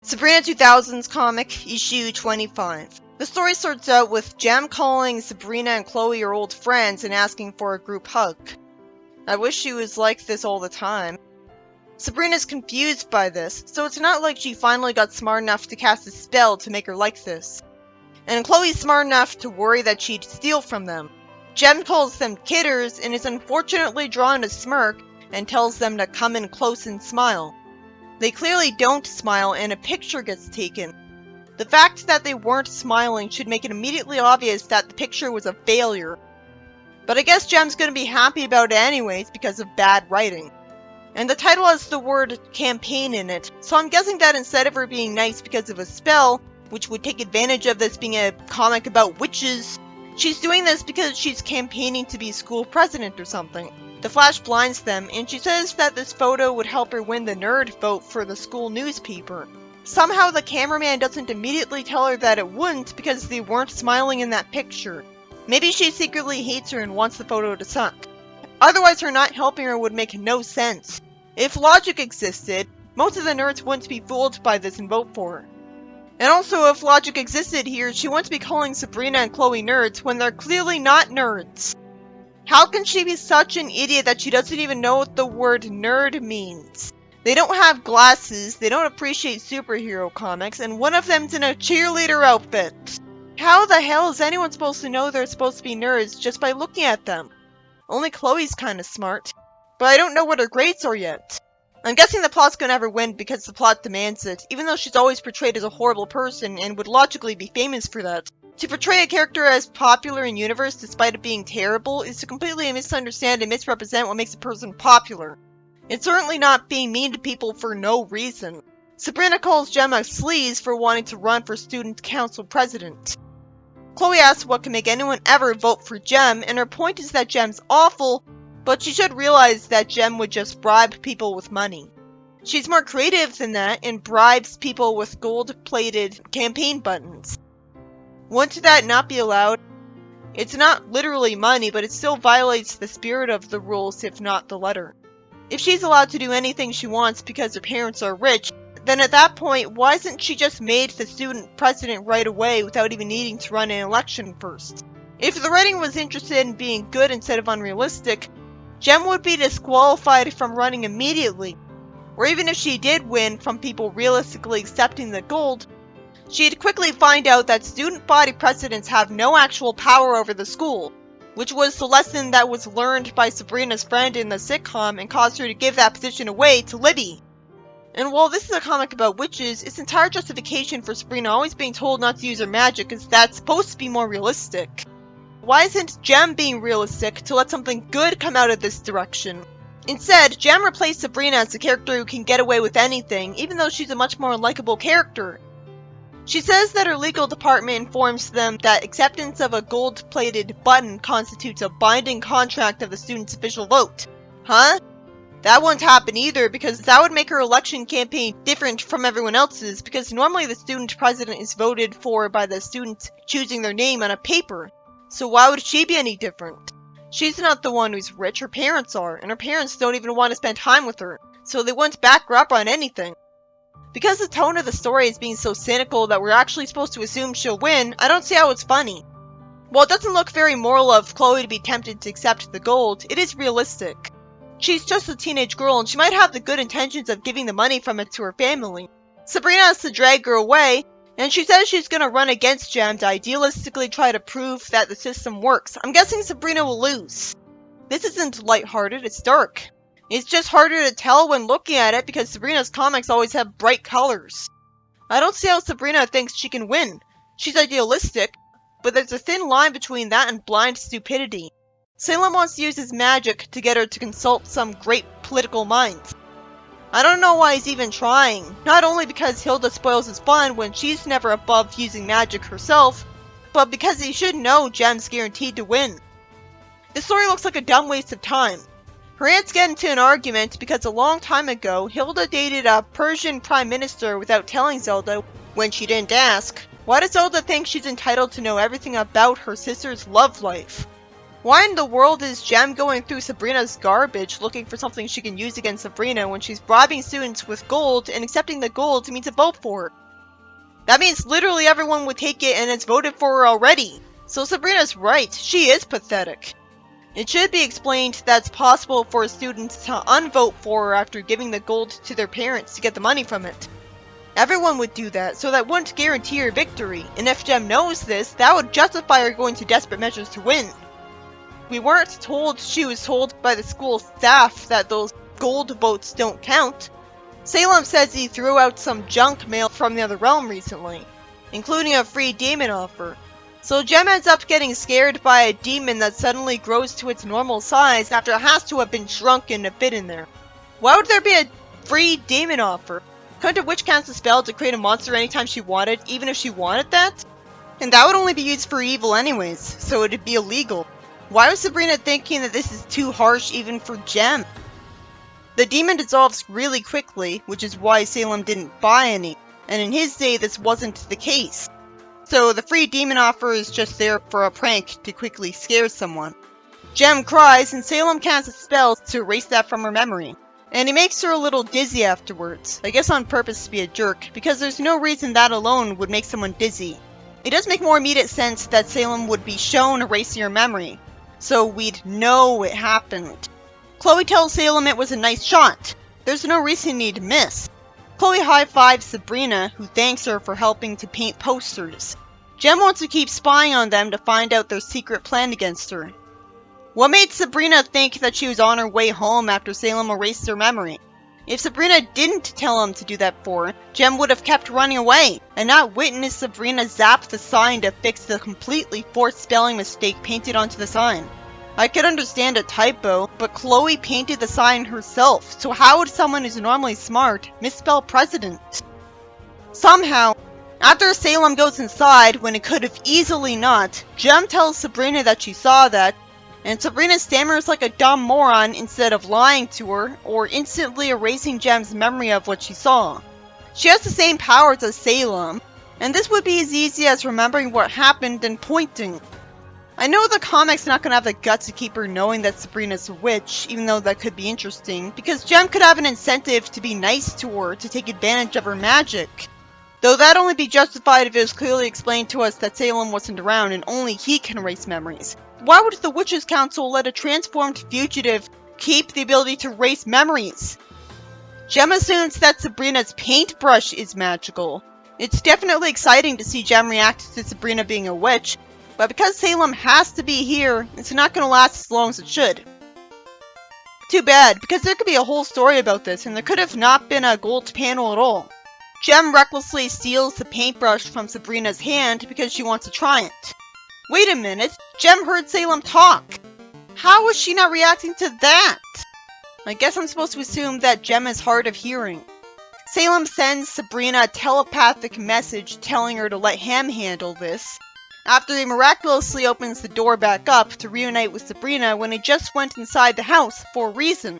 Sabrina 2000s comic, issue 25. The story starts out with Jem calling Sabrina and Chloe her old friends and asking for a group hug. I wish she was like this all the time. Sabrina's confused by this, so it's not like she finally got smart enough to cast a spell to make her like this. And Chloe's smart enough to worry that she'd steal from them. Jem calls them kidders and is unfortunately drawn to smirk and tells them to come in close and smile. They clearly don't smile and a picture gets taken. The fact that they weren't smiling should make it immediately obvious that the picture was a failure. But I guess Jem's gonna be happy about it anyways because of bad writing. And the title has the word campaign in it, so I'm guessing that instead of her being nice because of a spell, which would take advantage of this being a comic about witches, she's doing this because she's campaigning to be school president or something. The flash blinds them, and she says that this photo would help her win the nerd vote for the school newspaper. Somehow the cameraman doesn't immediately tell her that it wouldn't because they weren't smiling in that picture. Maybe she secretly hates her and wants the photo to suck. Otherwise her not helping her would make no sense. If logic existed, most of the nerds wouldn't be fooled by this and vote for her. And also if logic existed here, she wouldn't be calling Sabrina and Chloe nerds when they're clearly not nerds. How can she be such an idiot that she doesn't even know what the word nerd means? They don't have glasses, they don't appreciate superhero comics, and one of them's in a cheerleader outfit. How the hell is anyone supposed to know they're supposed to be nerds just by looking at them? Only Chloe's kinda smart. But I don't know what her grades are yet. I'm guessing the plot's gonna ever win because the plot demands it, even though she's always portrayed as a horrible person and would logically be famous for that. To portray a character as popular in universe despite it being terrible is to completely misunderstand and misrepresent what makes a person popular. It's certainly not being mean to people for no reason. Sabrina calls Jem a sleaze for wanting to run for student council president. Chloe asks what can make anyone ever vote for Jem, and her point is that Jem's awful, but she should realize that Jem would just bribe people with money. She's more creative than that and bribes people with gold-plated campaign buttons. Wouldn't that not be allowed? It's not literally money, but it still violates the spirit of the rules, if not the letter. If she's allowed to do anything she wants because her parents are rich, then at that point, why isn't she just made the student president right away without even needing to run an election first? If the writing was interested in being good instead of unrealistic, Jem would be disqualified from running immediately. Or even if she did win from people realistically accepting the gold, she'd quickly find out that student body presidents have no actual power over the school, which was the lesson that was learned by Sabrina's friend in the sitcom and caused her to give that position away to Libby. And while this is a comic about witches, its entire justification for Sabrina always being told not to use her magic is that's supposed to be more realistic. Why isn't Jem being realistic to let something good come out of this direction? Instead, Jem replaced Sabrina as a character who can get away with anything, even though she's a much more likable character. She says that her legal department informs them that acceptance of a gold-plated button constitutes a binding contract of the student's official vote. Huh? That wouldn't happen either, because that would make her election campaign different from everyone else's, because normally the student president is voted for by the students choosing their name on a paper. So why would she be any different? She's not the one who's rich, her parents are, and her parents don't even want to spend time with her, so they wouldn't back her up on anything. Because the tone of the story is being so cynical that we're actually supposed to assume she'll win, I don't see how it's funny. While it doesn't look very moral of Chloe to be tempted to accept the gold, it is realistic. She's just a teenage girl and she might have the good intentions of giving the money from it to her family. Sabrina has to drag her away, and she says she's gonna run against Jem to idealistically try to prove that the system works. I'm guessing Sabrina will lose. This isn't lighthearted, it's dark. It's just harder to tell when looking at it because Sabrina's comics always have bright colors. I don't see how Sabrina thinks she can win. She's idealistic, but there's a thin line between that and blind stupidity. Salem wants to use his magic to get her to consult some great political minds. I don't know why he's even trying, not only because Hilda spoils his fun when she's never above using magic herself, but because he should know Jem's guaranteed to win. This story looks like a dumb waste of time. Her aunts get into an argument because a long time ago, Hilda dated a Persian prime minister without telling Zelda when she didn't ask. Why does Zelda think she's entitled to know everything about her sister's love life? Why in the world is Jem going through Sabrina's garbage looking for something she can use against Sabrina when she's bribing students with gold and accepting the gold means to vote for her? That means literally everyone would take it and it's voted for her already. So Sabrina's right, she is pathetic. It should be explained that it's possible for a student to unvote for her after giving the gold to their parents to get the money from it. Everyone would do that, so that wouldn't guarantee her victory, and if Jem knows this, that would justify her going to desperate measures to win. We weren't told she was told by the school staff that those gold votes don't count. Salem says he threw out some junk mail from the other realm recently, including a free demon offer. So Jem ends up getting scared by a demon that suddenly grows to its normal size after it has to have been shrunken to fit in there. Why would there be a free demon offer? Couldn't a witch cast a spell to create a monster anytime she wanted, even if she wanted that? And that would only be used for evil anyways, so it'd be illegal. Why was Sabrina thinking that this is too harsh even for Jem? The demon dissolves really quickly, which is why Salem didn't buy any, and in his day this wasn't the case. So the free demon offer is just there for a prank to quickly scare someone. Jem cries and Salem casts a spell to erase that from her memory. And he makes her a little dizzy afterwards, I guess on purpose to be a jerk, because there's no reason that alone would make someone dizzy. It does make more immediate sense that Salem would be shown erasing her memory, so we'd know it happened. Chloe tells Salem it was a nice shot. There's no reason he'd miss. Chloe high-fives Sabrina, who thanks her for helping to paint posters. Jem wants to keep spying on them to find out their secret plan against her. What made Sabrina think that she was on her way home after Salem erased her memory? If Sabrina didn't tell him to do that for her, Jem would have kept running away, and not witnessed Sabrina zap the sign to fix the completely forced spelling mistake painted onto the sign. I could understand a typo, but Chloe painted the sign herself, so how would someone who's normally smart misspell president? Somehow, after Salem goes inside when it could have easily not, Jem tells Sabrina that she saw that, and Sabrina stammers like a dumb moron instead of lying to her or instantly erasing Jem's memory of what she saw. She has the same powers as Salem, and this would be as easy as remembering what happened and pointing. I know the comic's not going to have the guts to keep her knowing that Sabrina's a witch, even though that could be interesting, because Jem could have an incentive to be nice to her to take advantage of her magic. Though that'd only be justified if it was clearly explained to us that Salem wasn't around and only he can erase memories. Why would the Witches' Council let a transformed fugitive keep the ability to erase memories? Jem assumes that Sabrina's paintbrush is magical. It's definitely exciting to see Jem react to Sabrina being a witch, but because Salem has to be here, it's not going to last as long as it should. Too bad, because there could be a whole story about this, and there could have not been a gold panel at all. Jem recklessly steals the paintbrush from Sabrina's hand because she wants to try it. Wait a minute, Jem heard Salem talk! How was she not reacting to that? I guess I'm supposed to assume that Jem is hard of hearing. Salem sends Sabrina a telepathic message telling her to let him handle this, after he miraculously opens the door back up to reunite with Sabrina when he just went inside the house for a reason.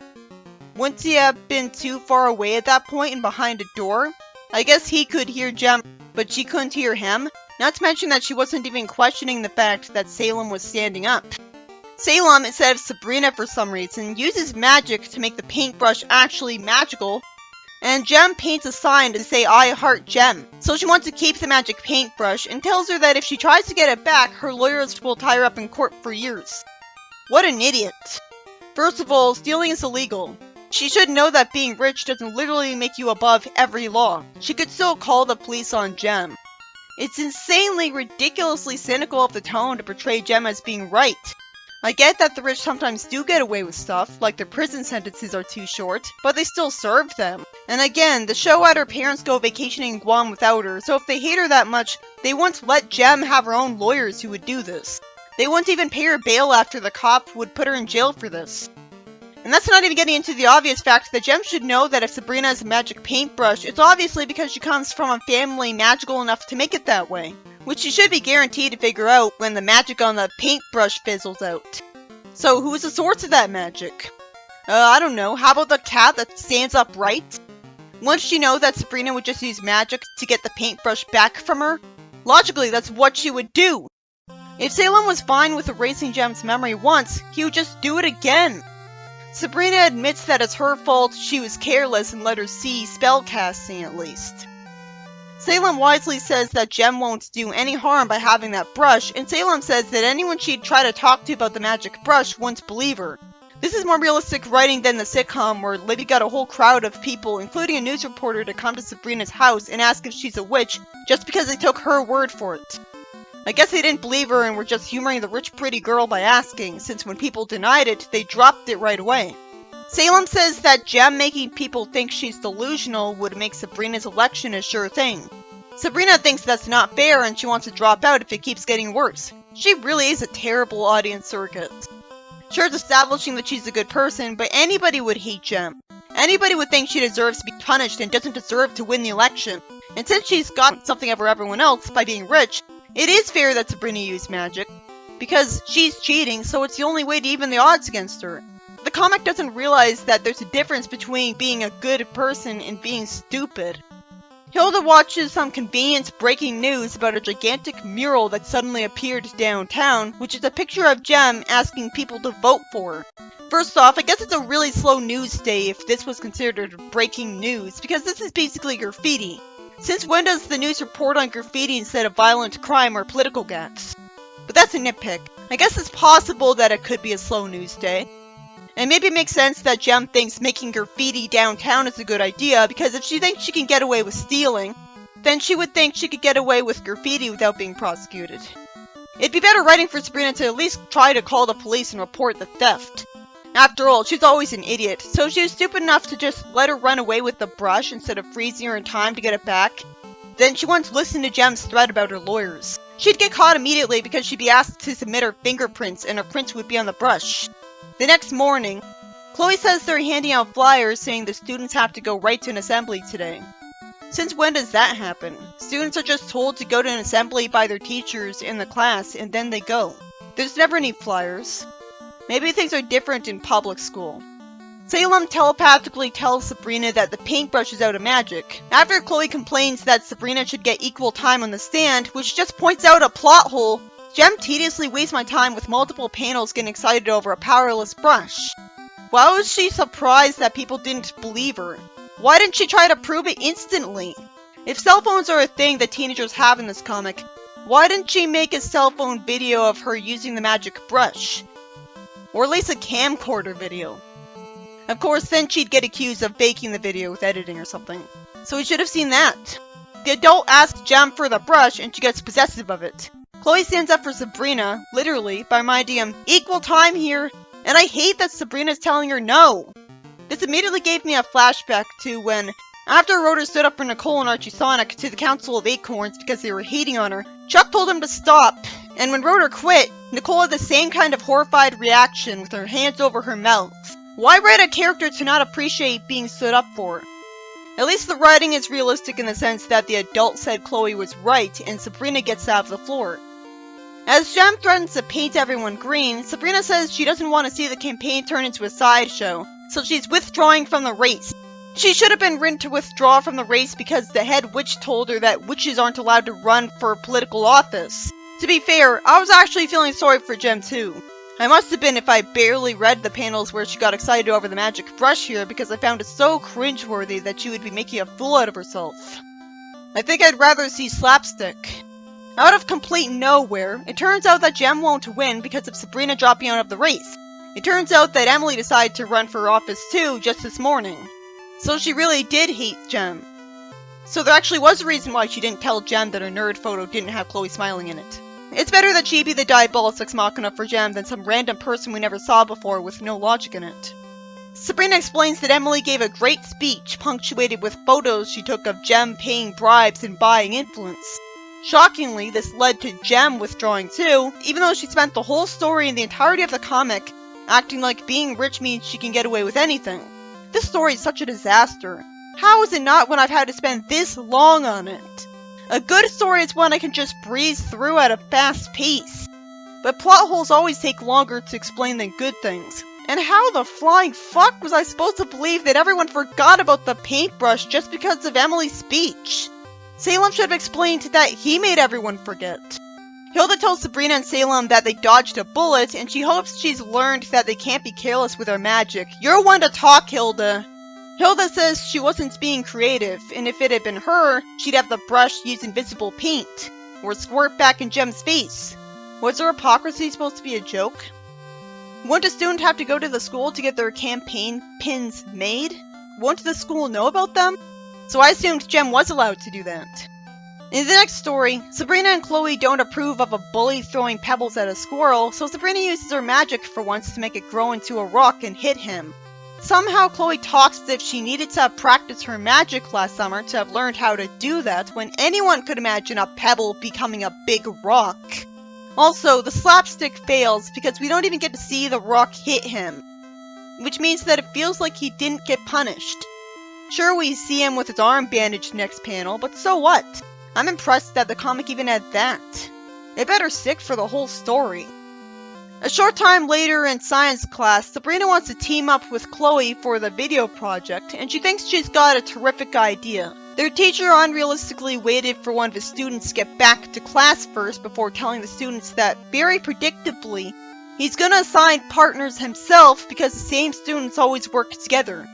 Wouldn't he have been too far away at that point and behind a door? I guess he could hear Jem, but she couldn't hear him, not to mention that she wasn't even questioning the fact that Salem was standing up. Salem, instead of Sabrina for some reason, uses magic to make the paintbrush actually magical, and Jem paints a sign to say I heart Jem. So she wants to keep the magic paintbrush and tells her that if she tries to get it back, her lawyers will tie her up in court for years. What an idiot. First of all, stealing is illegal. She should know that being rich doesn't literally make you above every law. She could still call the police on Jem. It's insanely, ridiculously cynical of the tone to portray Jem as being right. I get that the rich sometimes do get away with stuff, like their prison sentences are too short, but they still serve them. And again, the show had her parents go vacationing in Guam without her, so if they hate her that much, they wouldn't let Jem have her own lawyers who would do this. They wouldn't even pay her bail after the cop would put her in jail for this. And that's not even getting into the obvious fact that Jem should know that if Sabrina has a magic paintbrush, it's obviously because she comes from a family magical enough to make it that way, which she should be guaranteed to figure out when the magic on the paintbrush fizzles out. So who's the source of that magic? I don't know, how about the cat that stands upright? Wouldn't she know that Sabrina would just use magic to get the paintbrush back from her? Logically, that's what she would do. If Salem was fine with erasing Jem's memory once, he would just do it again. Sabrina admits that it's her fault she was careless and let her see spellcasting at least. Salem wisely says that Jem won't do any harm by having that brush, and Salem says that anyone she'd try to talk to about the magic brush won't believe her. This is more realistic writing than the sitcom where Libby got a whole crowd of people, including a news reporter, to come to Sabrina's house and ask if she's a witch just because they took her word for it. I guess they didn't believe her and were just humoring the rich pretty girl by asking, since when people denied it, they dropped it right away. Salem says that Jem making people think she's delusional would make Sabrina's election a sure thing. Sabrina thinks that's not fair and she wants to drop out if it keeps getting worse. She really is a terrible audience surrogate. Sure, it's establishing that she's a good person, but anybody would hate Jem. Anybody would think she deserves to be punished and doesn't deserve to win the election. And since she's got something over everyone else by being rich, it is fair that Sabrina used magic. Because she's cheating, so it's the only way to even the odds against her. The comic doesn't realize that there's a difference between being a good person and being stupid. Hilda watches some convenience breaking news about a gigantic mural that suddenly appeared downtown, which is a picture of Jem asking people to vote for her. First off, I guess it's a really slow news day if this was considered breaking news, because this is basically graffiti. Since when does the news report on graffiti instead of violent crime or political gaffes? But that's a nitpick. I guess it's possible that it could be a slow news day. And maybe it makes sense that Jem thinks making graffiti downtown is a good idea, because if she thinks she can get away with stealing, then she would think she could get away with graffiti without being prosecuted. It'd be better writing for Sabrina to at least try to call the police and report the theft. After all, she's always an idiot, so she was stupid enough to just let her run away with the brush instead of freezing her in time to get it back. Then she once listened to Jem's threat about her lawyers. She'd get caught immediately because she'd be asked to submit her fingerprints and her prints would be on the brush. The next morning, Chloe says they're handing out flyers saying the students have to go right to an assembly today. Since when does that happen? Students are just told to go to an assembly by their teachers in the class and then they go. There's never any flyers. Maybe things are different in public school. Salem telepathically tells Sabrina that the paintbrush is out of magic. After Chloe complains that Sabrina should get equal time on the stand, which just points out a plot hole, Jem tediously wastes my time with multiple panels getting excited over a powerless brush. Why was she surprised that people didn't believe her? Why didn't she try to prove it instantly? If cell phones are a thing that teenagers have in this comic, why didn't she make a cell phone video of her using the magic brush? Or at least a camcorder video. Of course, then she'd get accused of faking the video with editing or something. So we should have seen that. The adult asks Jem for the brush and she gets possessive of it. Chloe stands up for Sabrina, literally, by reminding him, "Equal time here," and I hate that Sabrina's telling her no. This immediately gave me a flashback to when, after Rhoda stood up for Nicole and Archie Sonic to the Council of Acorns because they were hating on her, Chuck told him to stop, and when Rhoda quit, Nicole had the same kind of horrified reaction with her hands over her mouth. Why write a character to not appreciate being stood up for? At least the writing is realistic in the sense that the adult said Chloe was right and Sabrina gets out of the floor. As Jem threatens to paint everyone green, Sabrina says she doesn't want to see the campaign turn into a sideshow, so she's withdrawing from the race. She should have been written to withdraw from the race because the head witch told her that witches aren't allowed to run for political office. To be fair, I was actually feeling sorry for Jem too. I must have been if I barely read the panels where she got excited over the magic brush here because I found it so cringeworthy that she would be making a fool out of herself. I think I'd rather see slapstick. Out of complete nowhere, it turns out that Jem won't win because of Sabrina dropping out of the race. It turns out that Emily decided to run for office too just this morning. So she really did hate Jem. So there actually was a reason why she didn't tell Jem that her nerd photo didn't have Chloe smiling in it. It's better that she be the diabolus ex machina for Jem than some random person we never saw before with no logic in it. Sabrina explains that Emily gave a great speech punctuated with photos she took of Jem paying bribes and buying influence. Shockingly, this led to Jem withdrawing too, even though she spent the whole story and the entirety of the comic acting like being rich means she can get away with anything. This story is such a disaster. How is it not when I've had to spend this long on it? A good story is one I can just breeze through at a fast pace. But plot holes always take longer to explain than good things. And how the flying fuck was I supposed to believe that everyone forgot about the paintbrush just because of Emily's speech? Salem should have explained that he made everyone forget. Hilda tells Sabrina and Salem that they dodged a bullet, and she hopes she's learned that they can't be careless with their magic. You're one to talk, Hilda. Hilda says she wasn't being creative, and if it had been her, she'd have the brush use invisible paint, or squirt back in Jem's face. Was her hypocrisy supposed to be a joke? Wouldn't a student have to go to the school to get their campaign pins made? Wouldn't the school know about them? So I assumed Jem was allowed to do that. In the next story, Sabrina and Chloe don't approve of a bully throwing pebbles at a squirrel, so Sabrina uses her magic for once to make it grow into a rock and hit him. Somehow Chloe talks as if she needed to have practiced her magic last summer to have learned how to do that, when anyone could imagine a pebble becoming a big rock. Also, the slapstick fails because we don't even get to see the rock hit him, which means that it feels like he didn't get punished. Sure, we see him with his arm bandaged next panel, but so what? I'm impressed that the comic even had that. It better stick for the whole story. A short time later in science class, Sabrina wants to team up with Chloe for the video project, and she thinks she's got a terrific idea. Their teacher unrealistically waited for one of his students to get back to class first before telling the students that, very predictably, he's gonna assign partners himself because the same students always work together.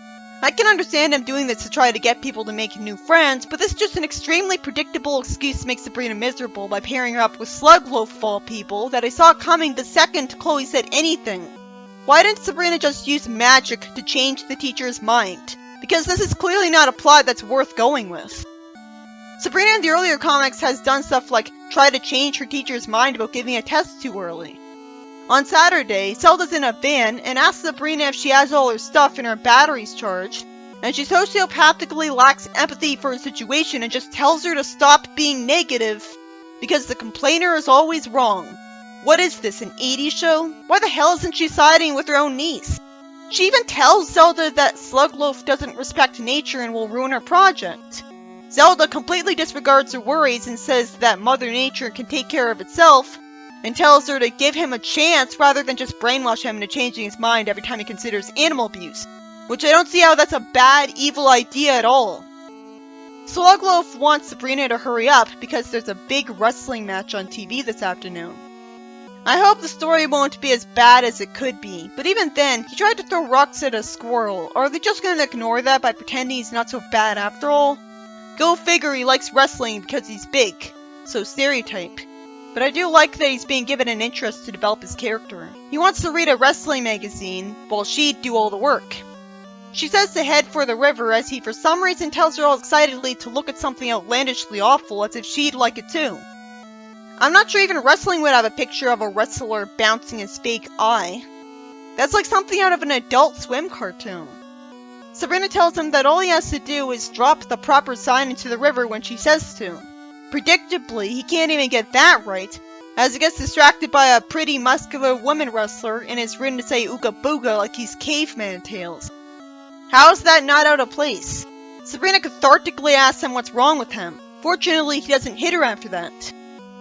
I can understand him doing this to try to get people to make new friends, but this is just an extremely predictable excuse to make Sabrina miserable by pairing her up with Slugloaf of all people that I saw coming the second Chloe said anything. Why didn't Sabrina just use magic to change the teacher's mind? Because this is clearly not a plot that's worth going with. Sabrina in the earlier comics has done stuff like try to change her teacher's mind about giving a test too early. On Saturday, Zelda's in a van and asks Sabrina if she has all her stuff and her batteries charged, and she sociopathically lacks empathy for her situation and just tells her to stop being negative because the complainer is always wrong. What is this, an 80s show? Why the hell isn't she siding with her own niece? She even tells Zelda that Slugloaf doesn't respect nature and will ruin her project. Zelda completely disregards her worries and says that Mother Nature can take care of itself, and tells her to give him a chance rather than just brainwash him into changing his mind every time he considers animal abuse, which I don't see how that's a bad, evil idea at all. Slugloaf wants Sabrina to hurry up because there's a big wrestling match on TV this afternoon. I hope the story won't be as bad as it could be, but even then, he tried to throw rocks at a squirrel. Are they just gonna ignore that by pretending he's not so bad after all? Go figure, he likes wrestling because he's big, so stereotype. But I do like that he's being given an interest to develop his character. He wants to read a wrestling magazine, while she'd do all the work. She says to head for the river as he for some reason tells her all excitedly to look at something outlandishly awful as if she'd like it too. I'm not sure even wrestling would have a picture of a wrestler bouncing his fake eye. That's like something out of an Adult Swim cartoon. Sabrina tells him that all he has to do is drop the proper sign into the river when she says to. Predictably, he can't even get that right, as he gets distracted by a pretty muscular woman wrestler and is written to say ooga booga like he's caveman tales. How is that not out of place? Sabrina cathartically asks him what's wrong with him. Fortunately, he doesn't hit her after that.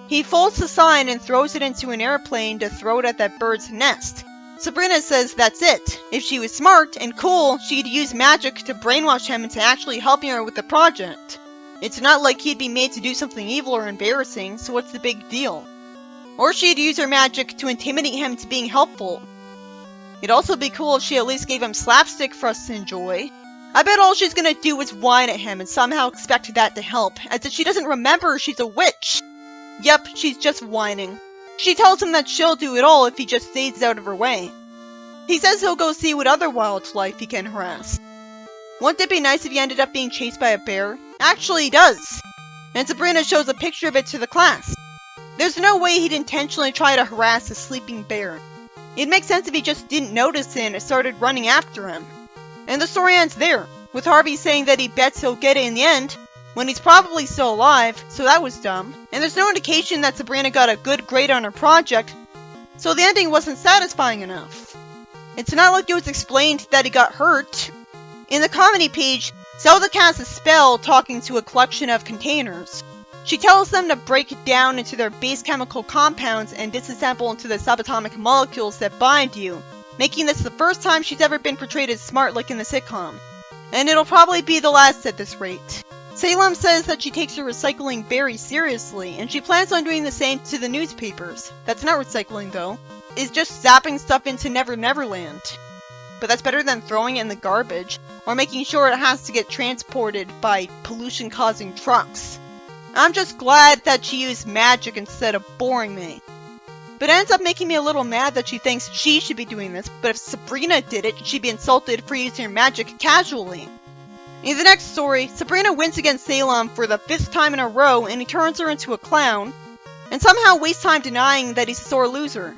He folds the sign and throws it into an airplane to throw it at that bird's nest. Sabrina says that's it. If she was smart and cool, she'd use magic to brainwash him into actually helping her with the project. It's not like he'd be made to do something evil or embarrassing, so what's the big deal? Or she'd use her magic to intimidate him into being helpful. It'd also be cool if she at least gave him slapstick for us to enjoy. I bet all she's gonna do is whine at him and somehow expect that to help, as if she doesn't remember she's a witch. Yep, she's just whining. She tells him that she'll do it all if he just stays out of her way. He says he'll go see what other wildlife he can harass. Wouldn't it be nice if he ended up being chased by a bear? Actually, he does. And Sabrina shows a picture of it to the class. There's no way he'd intentionally try to harass a sleeping bear. It makes sense if he just didn't notice it and started running after him. And the story ends there, with Harvey saying that he bets he'll get it in the end, when he's probably still alive, so that was dumb. And there's no indication that Sabrina got a good grade on her project, so the ending wasn't satisfying enough. It's not like it was explained that he got hurt. In the comedy page, Zelda casts a spell talking to a collection of containers. She tells them to break it down into their base chemical compounds and disassemble into the subatomic molecules that bind you, making this the first time she's ever been portrayed as smart like in the sitcom. And it'll probably be the last at this rate. Salem says that she takes her recycling very seriously, and she plans on doing the same to the newspapers. That's not recycling though. It's just zapping stuff into Never Neverland. But that's better than throwing it in the garbage, or making sure it has to get transported by pollution-causing trucks. I'm just glad that she used magic instead of boring me. But it ends up making me a little mad that she thinks she should be doing this, but if Sabrina did it, she'd be insulted for using her magic casually. In the next story, Sabrina wins against Salem for the 5th time in a row, and he turns her into a clown, and somehow wastes time denying that he's a sore loser.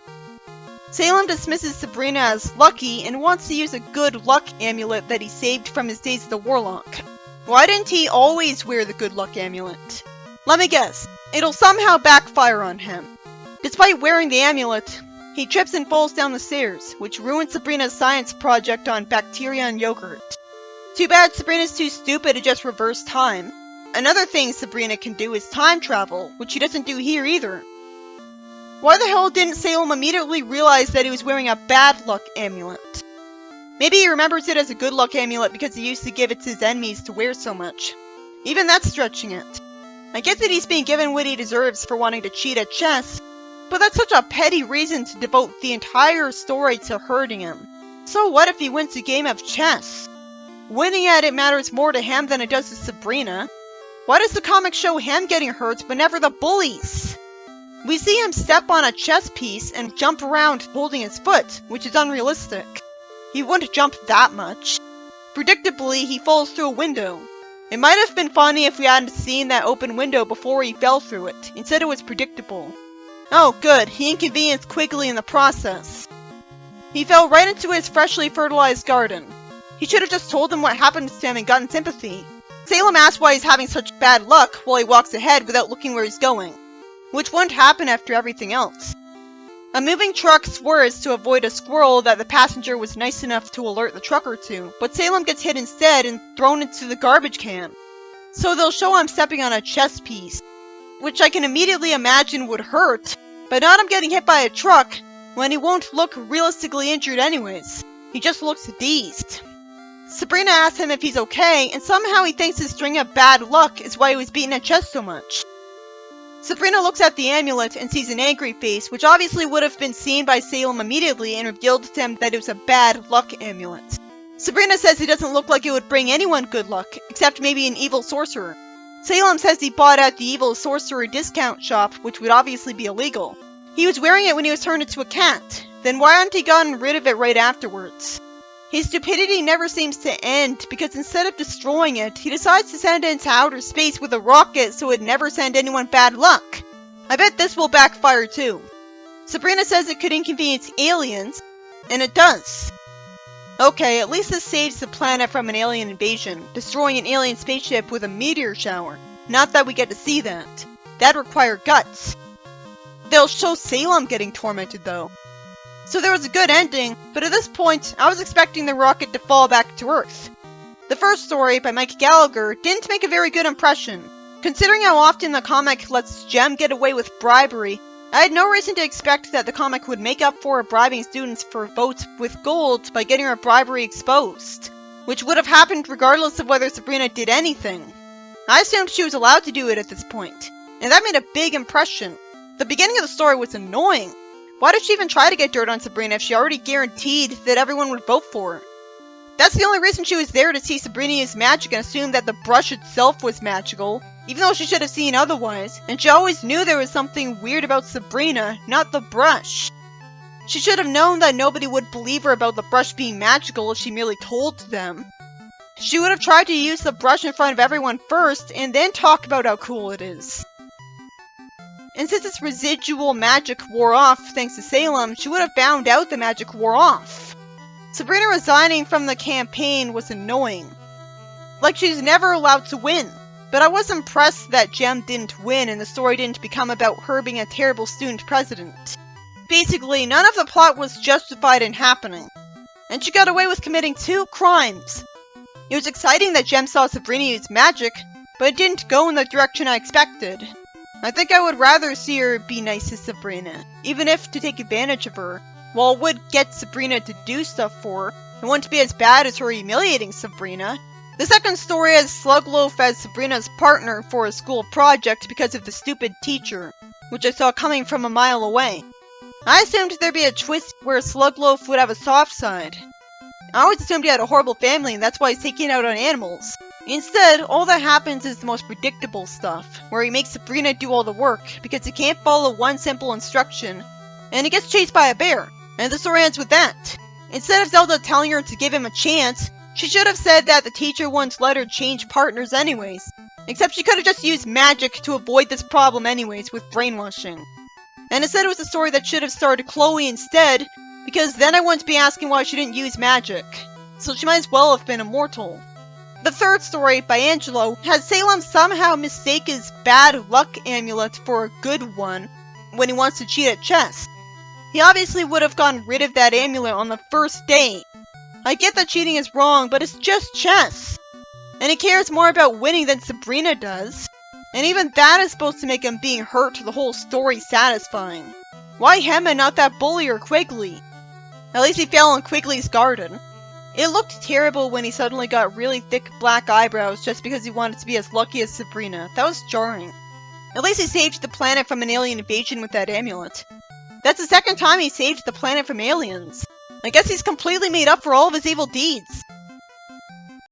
Salem dismisses Sabrina as lucky and wants to use a good luck amulet that he saved from his days as the warlock. Why didn't he always wear the good luck amulet? Let me guess, it'll somehow backfire on him. Despite wearing the amulet, he trips and falls down the stairs, which ruins Sabrina's science project on bacteria and yogurt. Too bad Sabrina's too stupid to just reverse time. Another thing Sabrina can do is time travel, which she doesn't do here either. Why the hell didn't Salem immediately realize that he was wearing a bad luck amulet? Maybe he remembers it as a good luck amulet because he used to give it to his enemies to wear so much. Even that's stretching it. I get that he's being given what he deserves for wanting to cheat at chess, but that's such a petty reason to devote the entire story to hurting him. So what if he wins a game of chess? Winning at it matters more to him than it does to Sabrina. Why does the comic show him getting hurt but never the bullies? We see him step on a chess piece and jump around holding his foot, which is unrealistic. He wouldn't jump that much. Predictably, he falls through a window. It might have been funny if we hadn't seen that open window before he fell through it. Instead it was predictable. Oh good, he inconvenienced Quigley in the process. He fell right into his freshly fertilized garden. He should have just told him what happened to him and gotten sympathy. Salem asks why he's having such bad luck while he walks ahead without looking where he's going, which wouldn't happen after everything else. A moving truck swerves to avoid a squirrel that the passenger was nice enough to alert the trucker to, but Salem gets hit instead and thrown into the garbage can. So they'll show him stepping on a chess piece, which I can immediately imagine would hurt, but not him getting hit by a truck when he won't look realistically injured anyways. He just looks dazed. Sabrina asks him if he's okay, and somehow he thinks his string of bad luck is why he was beaten at chess so much. Sabrina looks at the amulet and sees an angry face, which obviously would have been seen by Salem immediately and revealed to him that it was a bad luck amulet. Sabrina says it doesn't look like it would bring anyone good luck, except maybe an evil sorcerer. Salem says he bought at the evil sorcerer discount shop, which would obviously be illegal. He was wearing it when he was turned into a cat. Then why hadn't he gotten rid of it right afterwards? His stupidity never seems to end, because instead of destroying it, he decides to send it into outer space with a rocket so it'd never send anyone bad luck. I bet this will backfire too. Sabrina says it could inconvenience aliens, and it does. Okay, at least this saves the planet from an alien invasion, destroying an alien spaceship with a meteor shower. Not that we get to see that. That'd require guts. They'll show Salem getting tormented though. So there was a good ending, but at this point, I was expecting the rocket to fall back to Earth. The first story, by Mike Gallagher, didn't make a very good impression. Considering how often the comic lets Jem get away with bribery, I had no reason to expect that the comic would make up for bribing students for votes with gold by getting her bribery exposed, which would have happened regardless of whether Sabrina did anything. I assumed she was allowed to do it at this point, and that made a big impression. The beginning of the story was annoying. Why did she even try to get dirt on Sabrina if she already guaranteed that everyone would vote for her? That's the only reason she was there, to see Sabrina use magic and assume that the brush itself was magical, even though she should have seen otherwise, and she always knew there was something weird about Sabrina, not the brush. She should have known that nobody would believe her about the brush being magical if she merely told them. She would have tried to use the brush in front of everyone first, and then talk about how cool it is. And since its residual magic wore off thanks to Salem, she would have found out the magic wore off. Sabrina resigning from the campaign was annoying. Like she's never allowed to win. But I was impressed that Jem didn't win and the story didn't become about her being a terrible student president. Basically, none of the plot was justified in happening. And she got away with committing 2 crimes. It was exciting that Jem saw Sabrina use magic, but it didn't go in the direction I expected. I think I would rather see her be nice to Sabrina, even if to take advantage of her. While it would get Sabrina to do stuff for her, it wouldn't be as bad as her humiliating Sabrina. The second story has Slugloaf as Sabrina's partner for a school project because of the stupid teacher, which I saw coming from a mile away. I assumed there'd be a twist where Slugloaf would have a soft side. I always assumed he had a horrible family and that's why he's taking it out on animals. Instead, all that happens is the most predictable stuff, where he makes Sabrina do all the work because he can't follow one simple instruction, and he gets chased by a bear, and the story ends with that. Instead of Zelda telling her to give him a chance, she should have said that the teacher once let her change partners anyways. Except she could have just used magic to avoid this problem anyways with brainwashing. And instead it was a story that should have starred Chloe instead, because then I wouldn't be asking why she didn't use magic. So she might as well have been immortal. The third story, by Angelo, has Salem somehow mistake his bad luck amulet for a good one when he wants to cheat at chess. He obviously would have gotten rid of that amulet on the first day. I get that cheating is wrong, but it's just chess. And he cares more about winning than Sabrina does. And even that is supposed to make him being hurt the whole story satisfying. Why him and not that bully or Quigley? At least he fell in Quigley's garden. It looked terrible when he suddenly got really thick black eyebrows just because he wanted to be as lucky as Sabrina. That was jarring. At least he saved the planet from an alien invasion with that amulet. That's the second time he saved the planet from aliens. I guess he's completely made up for all of his evil deeds.